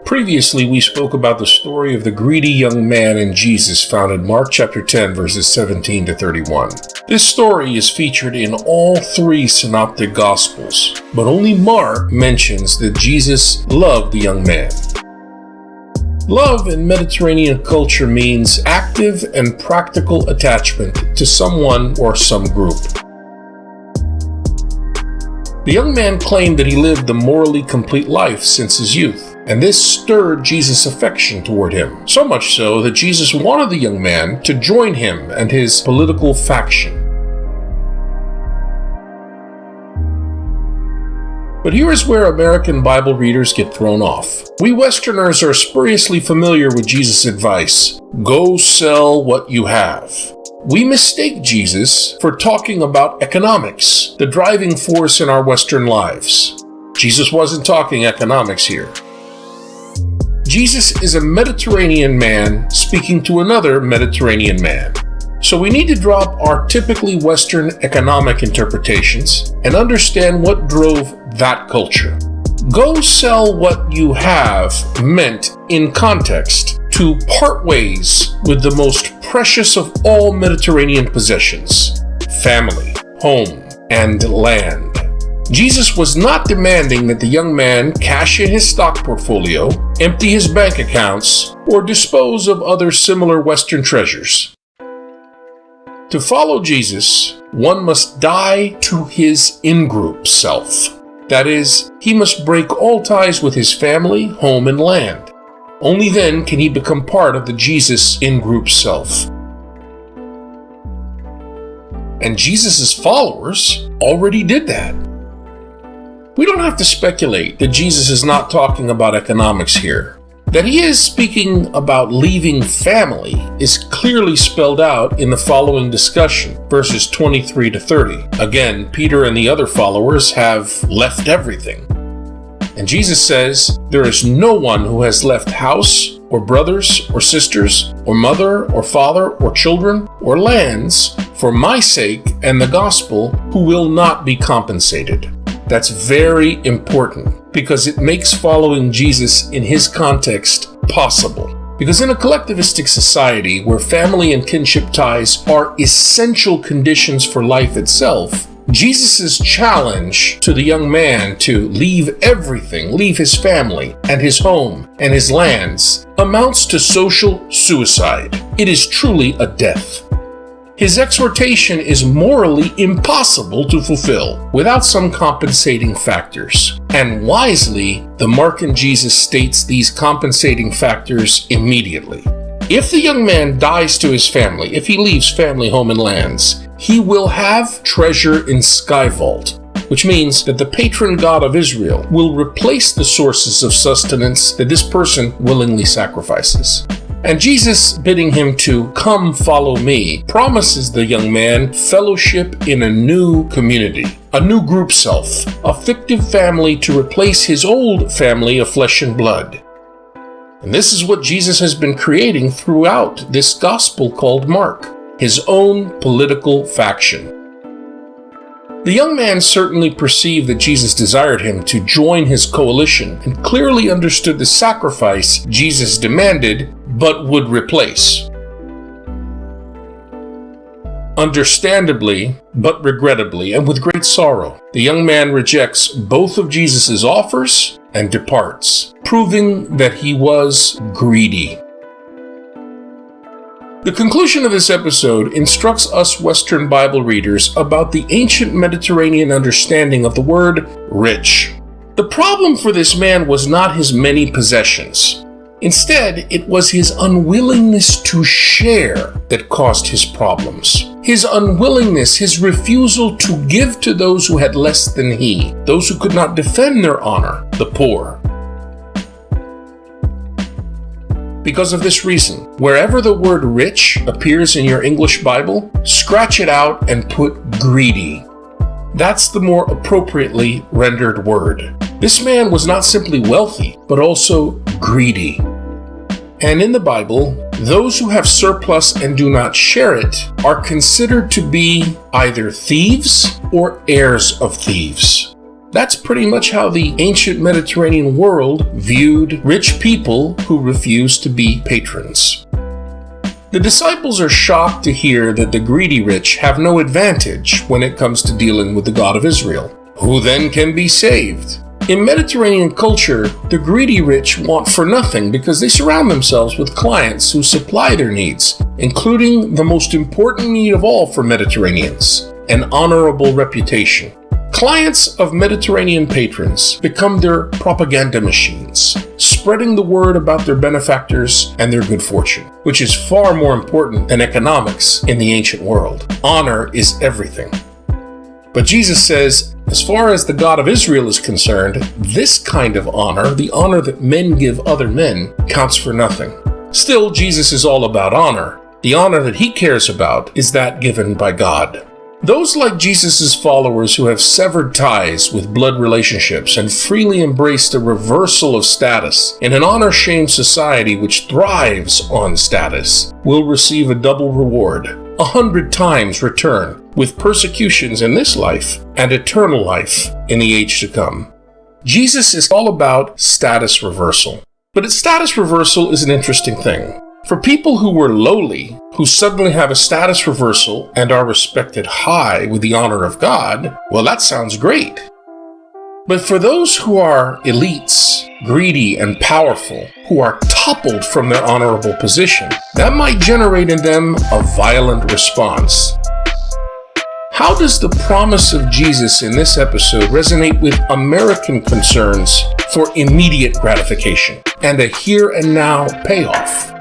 Previously, we spoke about the story of the greedy young man and Jesus found in Mark chapter 10, verses 17 to 31. This story is featured in all three synoptic gospels, but only Mark mentions that Jesus loved the young man. Love in Mediterranean culture means active and practical attachment to someone or some group. The young man claimed that he lived a morally complete life since his youth, and this stirred Jesus' affection toward him, so much so that Jesus wanted the young man to join him and his political faction. But here is where American Bible readers get thrown off. We Westerners are spuriously familiar with Jesus' advice, "Go sell what you have." We mistake Jesus for talking about economics, the driving force in our Western lives. Jesus wasn't talking economics here. Jesus is a Mediterranean man speaking to another Mediterranean man. So we need to drop our typically Western economic interpretations and understand what drove that culture. Go sell what you have meant, in context, to part ways with the most precious of all Mediterranean possessions: family, home, and land. Jesus was not demanding that the young man cash in his stock portfolio, empty his bank accounts, or dispose of other similar Western treasures. To follow Jesus, one must die to his in-group self. That is, he must break all ties with his family, home, and land. Only then can he become part of the Jesus in-group self. And Jesus' followers already did that. We don't have to speculate that Jesus is not talking about economics here. That he is speaking about leaving family is clearly spelled out in the following discussion, verses 23 to 30. Again, Peter and the other followers have left everything. And Jesus says, "There is no one who has left house, or brothers, or sisters, or mother, or father, or children, or lands, for my sake and the gospel, who will not be compensated." That's very important, because it makes following Jesus in his context possible. Because in a collectivistic society where family and kinship ties are essential conditions for life itself, Jesus' challenge to the young man to leave everything, leave his family and his home and his lands, amounts to social suicide. It is truly a death. His exhortation is morally impossible to fulfill without some compensating factors. And wisely, the Markan Jesus states these compensating factors immediately. If the young man dies to his family, if he leaves family, home, and lands, he will have treasure in Sky Vault, which means that the patron God of Israel will replace the sources of sustenance that this person willingly sacrifices. And Jesus, bidding him to come follow me, promises the young man fellowship in a new community, a new group self, a fictive family to replace his old family of flesh and blood. And this is what Jesus has been creating throughout this gospel called Mark, his own political faction. The young man certainly perceived that Jesus desired him to join his coalition and clearly understood the sacrifice Jesus demanded but would replace. Understandably, but regrettably, and with great sorrow, the young man rejects both of Jesus' offers and departs, proving that he was greedy. The conclusion of this episode instructs us Western Bible readers about the ancient Mediterranean understanding of the word rich. The problem for this man was not his many possessions. Instead, it was his unwillingness to share that caused his problems. His unwillingness, his refusal to give to those who had less than he, those who could not defend their honor, the poor. Because of this reason, wherever the word rich appears in your English Bible, scratch it out and put greedy. That's the more appropriately rendered word. This man was not simply wealthy, but also greedy. And in the Bible, those who have surplus and do not share it are considered to be either thieves or heirs of thieves. That's pretty much how the ancient Mediterranean world viewed rich people who refused to be patrons. The disciples are shocked to hear that the greedy rich have no advantage when it comes to dealing with the God of Israel. Who then can be saved? In Mediterranean culture, the greedy rich want for nothing because they surround themselves with clients who supply their needs, including the most important need of all for Mediterraneans, an honorable reputation. Clients of Mediterranean patrons become their propaganda machines, spreading the word about their benefactors and their good fortune, which is far more important than economics in the ancient world. Honor is everything. But Jesus says, as far as the God of Israel is concerned, this kind of honor, the honor that men give other men, counts for nothing. Still, Jesus is all about honor. The honor that he cares about is that given by God. Those like Jesus' followers who have severed ties with blood relationships and freely embraced a reversal of status in an honor-shame society which thrives on status will receive a double reward, 100 times return, with persecutions in this life and eternal life in the age to come. Jesus is all about status reversal. But status reversal is an interesting thing. For people who were lowly, who suddenly have a status reversal and are respected high with the honor of God, well, that sounds great. But for those who are elites, greedy and powerful, who are toppled from their honorable position, that might generate in them a violent response. How does the promise of Jesus in this episode resonate with American concerns for immediate gratification and a here and now payoff?